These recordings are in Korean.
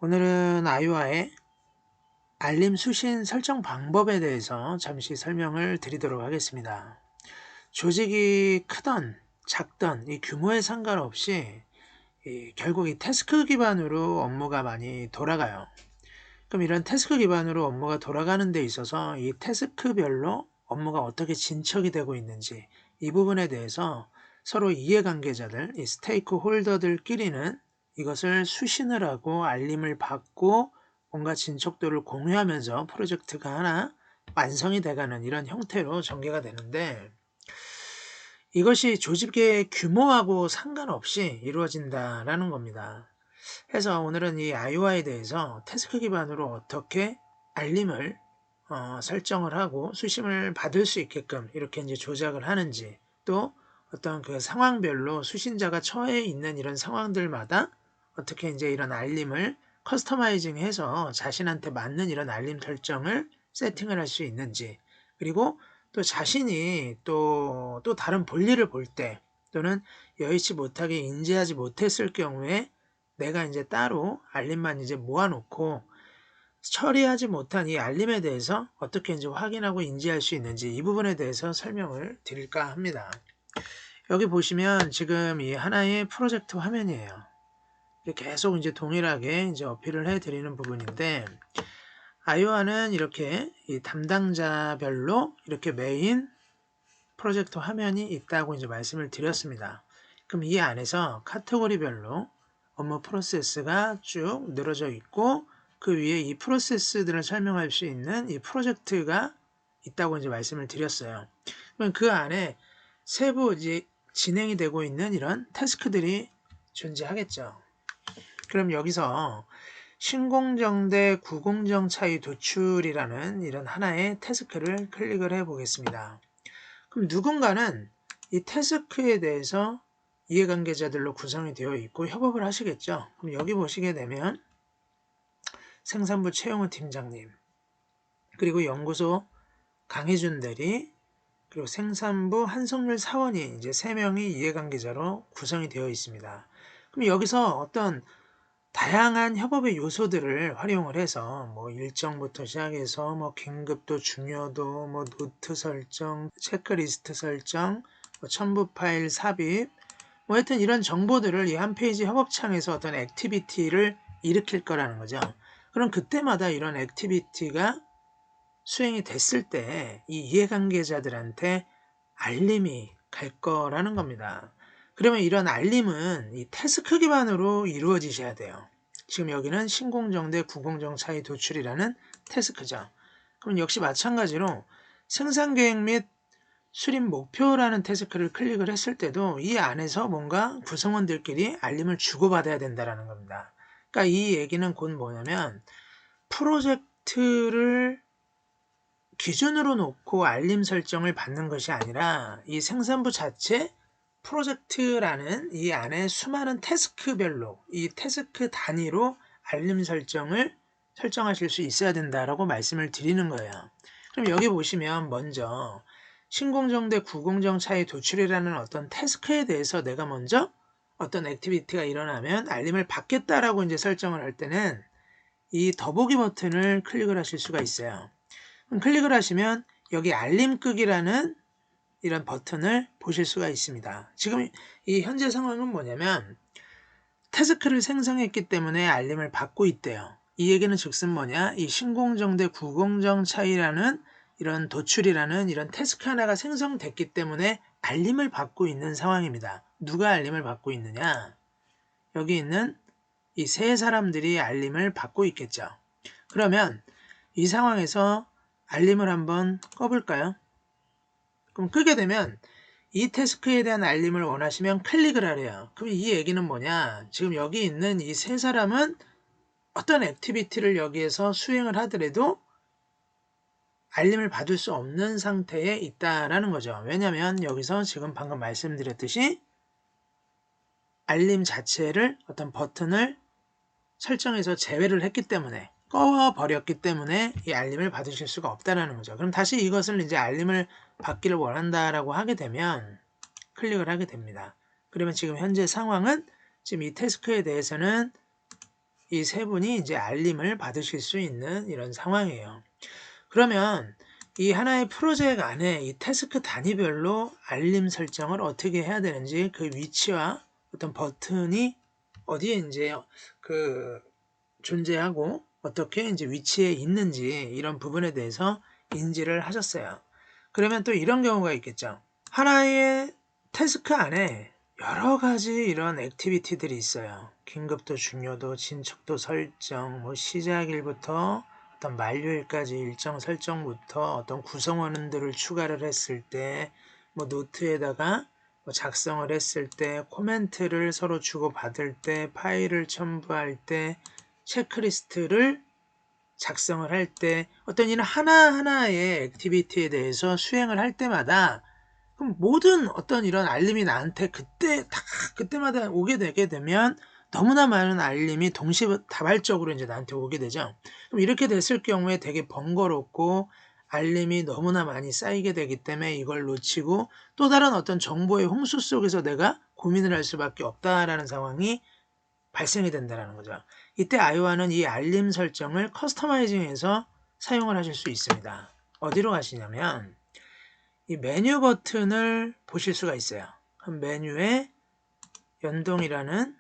오늘은 아이오아의 알림 수신 설정 방법에 대해서 잠시 설명을 드리도록 하겠습니다. 조직이 크던 작던 이 규모에 상관없이 결국 이 태스크 기반으로 업무가 많이 돌아가요. 그럼 이런 태스크 기반으로 업무가 돌아가는 데 있어서 이 태스크별로 업무가 어떻게 진척이 되고 있는지 이 부분에 대해서 서로 이해관계자들, 이 스테이크 홀더들끼리는 이것을 수신을 하고 알림을 받고 뭔가 진척도를 공유하면서 프로젝트가 하나 완성이 돼가는 이런 형태로 전개가 되는데, 이것이 조직의 규모하고 상관없이 이루어진다라는 겁니다. 해서 오늘은 이 IOI에 대해서 태스크 기반으로 어떻게 알림을 설정을 하고 수심을 받을 수 있게끔 이렇게 이제 조작을 하는지, 또 어떤 그 상황별로 수신자가 처해 있는 이런 상황들마다 어떻게 이제 이런 알림을 커스터마이징 해서 자신한테 맞는 이런 알림 설정을 세팅을 할 수 있는지, 그리고 또 자신이 또 다른 볼일을 볼 때, 또는 여의치 못하게 인지하지 못했을 경우에 내가 이제 따로 알림만 이제 모아놓고 처리하지 못한 이 알림에 대해서 어떻게 이제 확인하고 인지할 수 있는지, 이 부분에 대해서 설명을 드릴까 합니다. 여기 보시면 지금 이 하나의 프로젝트 화면이에요. 계속 이제 동일하게 이제 어필을 해 드리는 부분인데, 아이오아는 이렇게 이 담당자별로 이렇게 메인 프로젝트 화면이 있다고 이제 말씀을 드렸습니다. 그럼 이 안에서 카테고리별로 업무 프로세스가 쭉 늘어져 있고, 그 위에 이 프로세스들을 설명할 수 있는 이 프로젝트가 있다고 이제 말씀을 드렸어요. 그럼 그 안에 세부 이제 진행이 되고 있는 이런 태스크들이 존재하겠죠. 그럼 여기서 신공정 대 구공정 차이 도출이라는 이런 하나의 태스크를 클릭을 해 보겠습니다. 그럼 누군가는 이 태스크에 대해서 이해관계자들로 구성이 되어 있고 협업을 하시겠죠. 그럼 여기 보시게 되면 생산부 최용우 팀장님, 그리고 연구소 강혜준 대리, 그리고 생산부 한성률 사원이 이제 3명이 이해관계자로 구성이 되어 있습니다. 그럼 여기서 어떤 다양한 협업의 요소들을 활용을 해서 뭐 일정부터 시작해서 뭐 긴급도, 중요도, 뭐 노트 설정, 체크리스트 설정, 뭐 첨부 파일 삽입, 뭐 하여튼 이런 정보들을 이 한 페이지 협업창에서 어떤 액티비티를 일으킬 거라는 거죠. 그럼 그때마다 이런 액티비티가 수행이 됐을 때 이 이해관계자들한테 알림이 갈 거라는 겁니다. 그러면 이런 알림은 이 태스크 기반으로 이루어지셔야 돼요. 지금 여기는 신공정 대 구공정 차이 도출이라는 태스크죠. 그럼 역시 마찬가지로 생산계획 및 수립 목표라는 태스크를 클릭을 했을 때도 이 안에서 뭔가 구성원들끼리 알림을 주고받아야 된다는 겁니다. 그러니까 이 얘기는 곧 뭐냐면, 프로젝트를 기준으로 놓고 알림 설정을 받는 것이 아니라 이 생산부 자체 프로젝트라는 이 안에 수많은 태스크별로 이 태스크 단위로 알림 설정을 설정하실 수 있어야 된다라고 말씀을 드리는 거예요. 그럼 여기 보시면 먼저 신공정 대 구공정 차이 도출이라는 어떤 태스크에 대해서 내가 먼저 어떤 액티비티가 일어나면 알림을 받겠다라고 이제 설정을 할 때는 이 더보기 버튼을 클릭을 하실 수가 있어요. 그럼 클릭을 하시면 여기 알림 끄기라는 이런 버튼을 보실 수가 있습니다. 지금 이 현재 상황은 뭐냐면 태스크를 생성했기 때문에 알림을 받고 있대요. 이 얘기는 즉슨 뭐냐, 이 신공정 대 구공정 차이라는 이런 도출이라는 이런 태스크 하나가 생성됐기 때문에 알림을 받고 있는 상황입니다. 누가 알림을 받고 있느냐, 여기 있는 이 세 사람들이 알림을 받고 있겠죠. 그러면 이 상황에서 알림을 한번 꺼볼까요? 그럼 끄게 되면 이 태스크에 대한 알림을 원하시면 클릭을 하래요. 그럼 이 얘기는 뭐냐, 지금 여기 있는 이 세 사람은 어떤 액티비티를 여기에서 수행을 하더라도 알림을 받을 수 없는 상태에 있다라는 거죠. 왜냐하면 여기서 지금 방금 말씀드렸듯이 알림 자체를 어떤 버튼을 설정해서 제외를 했기 때문에, 꺼버렸기 때문에 이 알림을 받으실 수가 없다는 거죠. 그럼 다시 이것을 이제 알림을 받기를 원한다라고 하게 되면 클릭을 하게 됩니다. 그러면 지금 현재 상황은 지금 이 태스크에 대해서는 이 세 분이 이제 알림을 받으실 수 있는 이런 상황이에요. 그러면 이 하나의 프로젝트 안에 이 태스크 단위별로 알림 설정을 어떻게 해야 되는지 그 위치와 어떤 버튼이 어디에 이제 그 존재하고 어떻게 이제 위치에 있는지 이런 부분에 대해서 인지를 하셨어요. 그러면 또 이런 경우가 있겠죠. 하나의 태스크 안에 여러 가지 이런 액티비티들이 있어요. 긴급도, 중요도, 진척도 설정, 뭐 시작일부터 어떤 만료일까지 일정 설정부터 어떤 구성원들을 추가를 했을 때, 뭐 노트에다가 뭐 작성을 했을 때, 코멘트를 서로 주고받을 때, 파일을 첨부할 때, 체크리스트를 작성을 할 때 어떤 이런 하나하나의 액티비티에 대해서 수행을 할 때마다 그럼 모든 어떤 이런 알림이 나한테 그때마다 오게 되게 되면 너무나 많은 알림이 동시다발적으로 이제 나한테 오게 되죠. 그럼 이렇게 됐을 경우에 되게 번거롭고 알림이 너무나 많이 쌓이게 되기 때문에 이걸 놓치고 또 다른 어떤 정보의 홍수 속에서 내가 고민을 할 수밖에 없다라는 상황이 발생이 된다는 거죠. 이때 아이오와는 이 알림 설정을 커스터마이징해서 사용을 하실 수 있습니다. 어디로 가시냐면 이 메뉴 버튼을 보실 수가 있어요. 그럼 메뉴에 연동이라는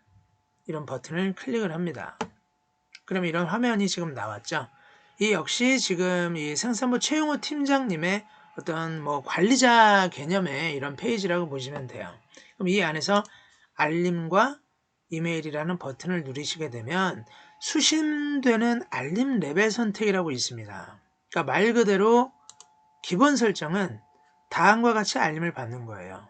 이런 버튼을 클릭을 합니다. 그럼 이런 화면이 지금 나왔죠. 이 역시 지금 이 생산부 최용호 팀장님의 어떤 뭐 관리자 개념의 이런 페이지라고 보시면 돼요. 그럼 이 안에서 알림과 이메일이라는 버튼을 누르시게 되면 수신되는 알림 레벨 선택이라고 있습니다. 그러니까 말 그대로 기본 설정은 다음과 같이 알림을 받는 거예요.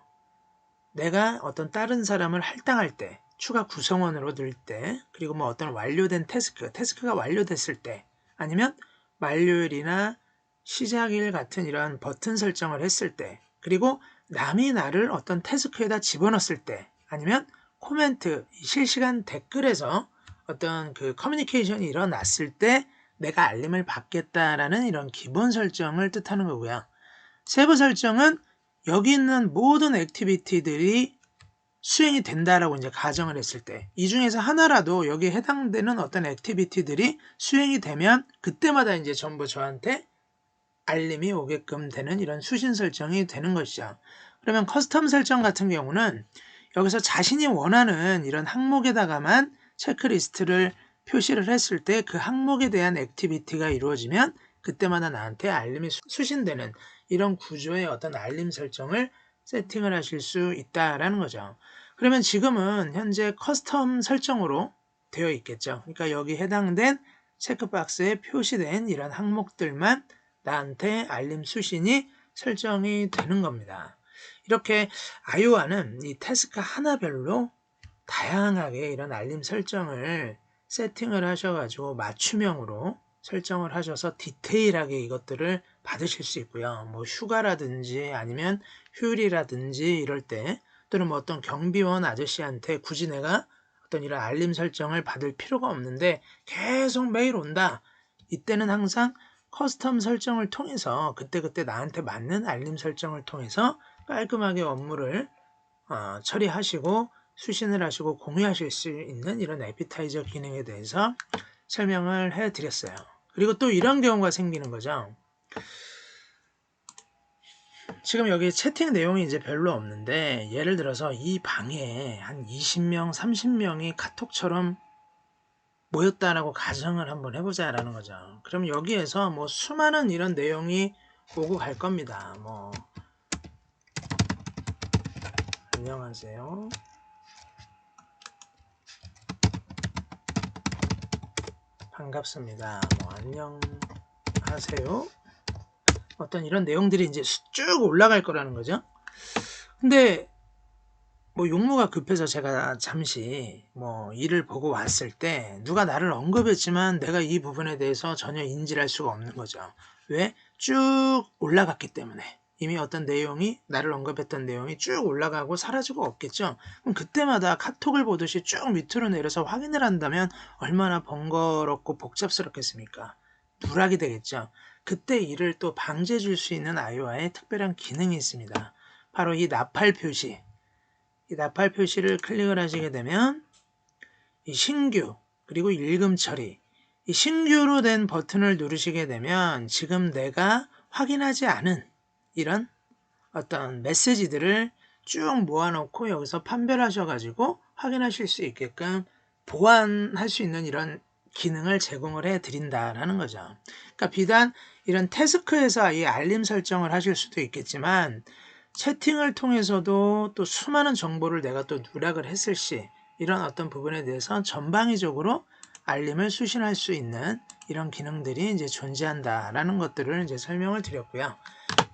내가 어떤 다른 사람을 할당할 때, 추가 구성원으로 넣을 때, 그리고 뭐 어떤 완료된 태스크가 완료됐을 때, 아니면 만료일이나 시작일 같은 이런 버튼 설정을 했을 때, 그리고 남이 나를 어떤 태스크에다 집어넣었을 때, 아니면 코멘트, 실시간 댓글에서 어떤 그 커뮤니케이션이 일어났을 때 내가 알림을 받겠다라는 이런 기본 설정을 뜻하는 거고요. 세부 설정은 여기 있는 모든 액티비티들이 수행이 된다라고 이제 가정을 했을 때, 이 중에서 하나라도 여기에 해당되는 어떤 액티비티들이 수행이 되면 그때마다 이제 전부 저한테 알림이 오게끔 되는 이런 수신 설정이 되는 것이죠. 그러면 커스텀 설정 같은 경우는 여기서 자신이 원하는 이런 항목에다가만 체크리스트를 표시를 했을 때 그 항목에 대한 액티비티가 이루어지면 그때마다 나한테 알림이 수신되는 이런 구조의 어떤 알림 설정을 세팅을 하실 수 있다라는 거죠. 그러면 지금은 현재 커스텀 설정으로 되어 있겠죠. 그러니까 여기 해당된 체크박스에 표시된 이런 항목들만 나한테 알림 수신이 설정이 되는 겁니다. 이렇게 아이오와는 이 태스크 하나별로 다양하게 이런 알림 설정을 세팅을 하셔가지고 맞춤형으로 설정을 하셔서 디테일하게 이것들을 받으실 수 있고요. 뭐 휴가라든지 아니면 휴일이라든지 이럴 때 또는 뭐 어떤 경비원 아저씨한테 굳이 내가 어떤 이런 알림 설정을 받을 필요가 없는데 계속 매일 온다. 이때는 항상 커스텀 설정을 통해서 그때그때 나한테 맞는 알림 설정을 통해서 깔끔하게 업무를 처리하시고 수신을 하시고 공유하실 수 있는 이런 에피타이저 기능에 대해서 설명을 해드렸어요. 그리고 또 이런 경우가 생기는 거죠. 지금 여기 채팅 내용이 이제 별로 없는데 예를 들어서 이 방에 한 20명, 30명이 카톡처럼 모였다라고 가정을 한번 해보자라는 거죠. 그럼 여기에서 뭐 수많은 이런 내용이 오고 갈 겁니다. 뭐 안녕하세요. 반갑습니다. 뭐 안녕하세요. 어떤 이런 내용들이 이제 쭉 올라갈 거라는 거죠. 근데 뭐 용무가 급해서 제가 잠시 뭐 일을 보고 왔을 때 누가 나를 언급했지만 내가 이 부분에 대해서 전혀 인지를 할 수가 없는 거죠. 왜? 쭉 올라갔기 때문에. 이미 어떤 내용이 나를 언급했던 내용이 쭉 올라가고 사라지고 없겠죠. 그럼 그때마다 카톡을 보듯이 쭉 밑으로 내려서 확인을 한다면 얼마나 번거롭고 복잡스럽겠습니까? 누락이 되겠죠. 그때 이를 또 방지해 줄 수 있는 아이오와의 특별한 기능이 있습니다. 바로 이 나팔 표시. 이 나팔 표시를 클릭을 하시게 되면 이 신규 그리고 읽음 처리. 이 신규로 된 버튼을 누르시게 되면 지금 내가 확인하지 않은 이런 어떤 메시지들을 쭉 모아놓고 여기서 판별하셔가지고 확인하실 수 있게끔 보완할 수 있는 이런 기능을 제공을 해 드린다라는 거죠. 그러니까 비단 이런 태스크에서 이 알림 설정을 하실 수도 있겠지만 채팅을 통해서도 또 수많은 정보를 내가 또 누락을 했을 시 이런 어떤 부분에 대해서 전방위적으로 알림을 수신할 수 있는 이런 기능들이 이제 존재한다라는 것들을 이제 설명을 드렸고요.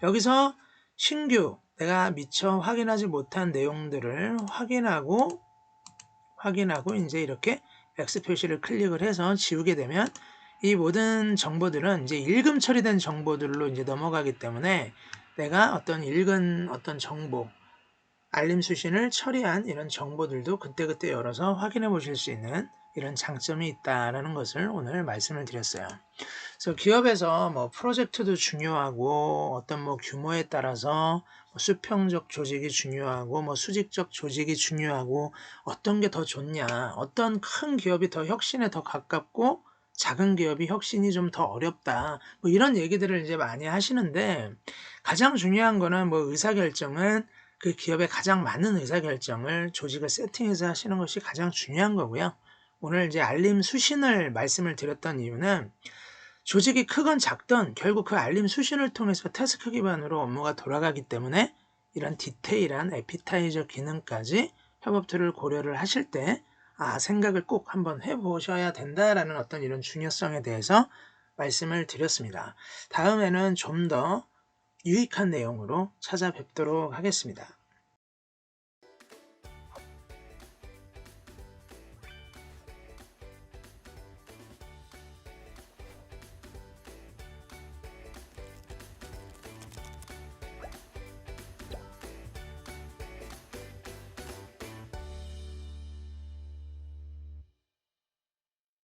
여기서 신규 내가 미처 확인하지 못한 내용들을 확인하고 이제 이렇게 X 표시를 클릭을 해서 지우게 되면 이 모든 정보들은 이제 읽음 처리된 정보들로 이제 넘어가기 때문에 내가 어떤 읽은 어떤 정보, 알림 수신을 처리한 이런 정보들도 그때그때 열어서 확인해 보실 수 있는 이런 장점이 있다라는 것을 오늘 말씀을 드렸어요. 그래서 기업에서 뭐 프로젝트도 중요하고 어떤 뭐 규모에 따라서 수평적 조직이 중요하고 뭐 수직적 조직이 중요하고 어떤 게 더 좋냐, 어떤 큰 기업이 더 혁신에 더 가깝고 작은 기업이 혁신이 좀 더 어렵다, 뭐 이런 얘기들을 이제 많이 하시는데 가장 중요한 거는 뭐 의사결정은 그 기업의 가장 많은 의사결정을 조직을 세팅해서 하시는 것이 가장 중요한 거고요. 오늘 이제 알림 수신을 말씀을 드렸던 이유는 조직이 크건 작든 결국 그 알림 수신을 통해서 태스크 기반으로 업무가 돌아가기 때문에 이런 디테일한 에피타이저 기능까지 협업 툴을 고려를 하실 때 생각을 꼭 한번 해보셔야 된다라는 어떤 이런 중요성에 대해서 말씀을 드렸습니다. 다음에는 좀 더 유익한 내용으로 찾아뵙도록 하겠습니다.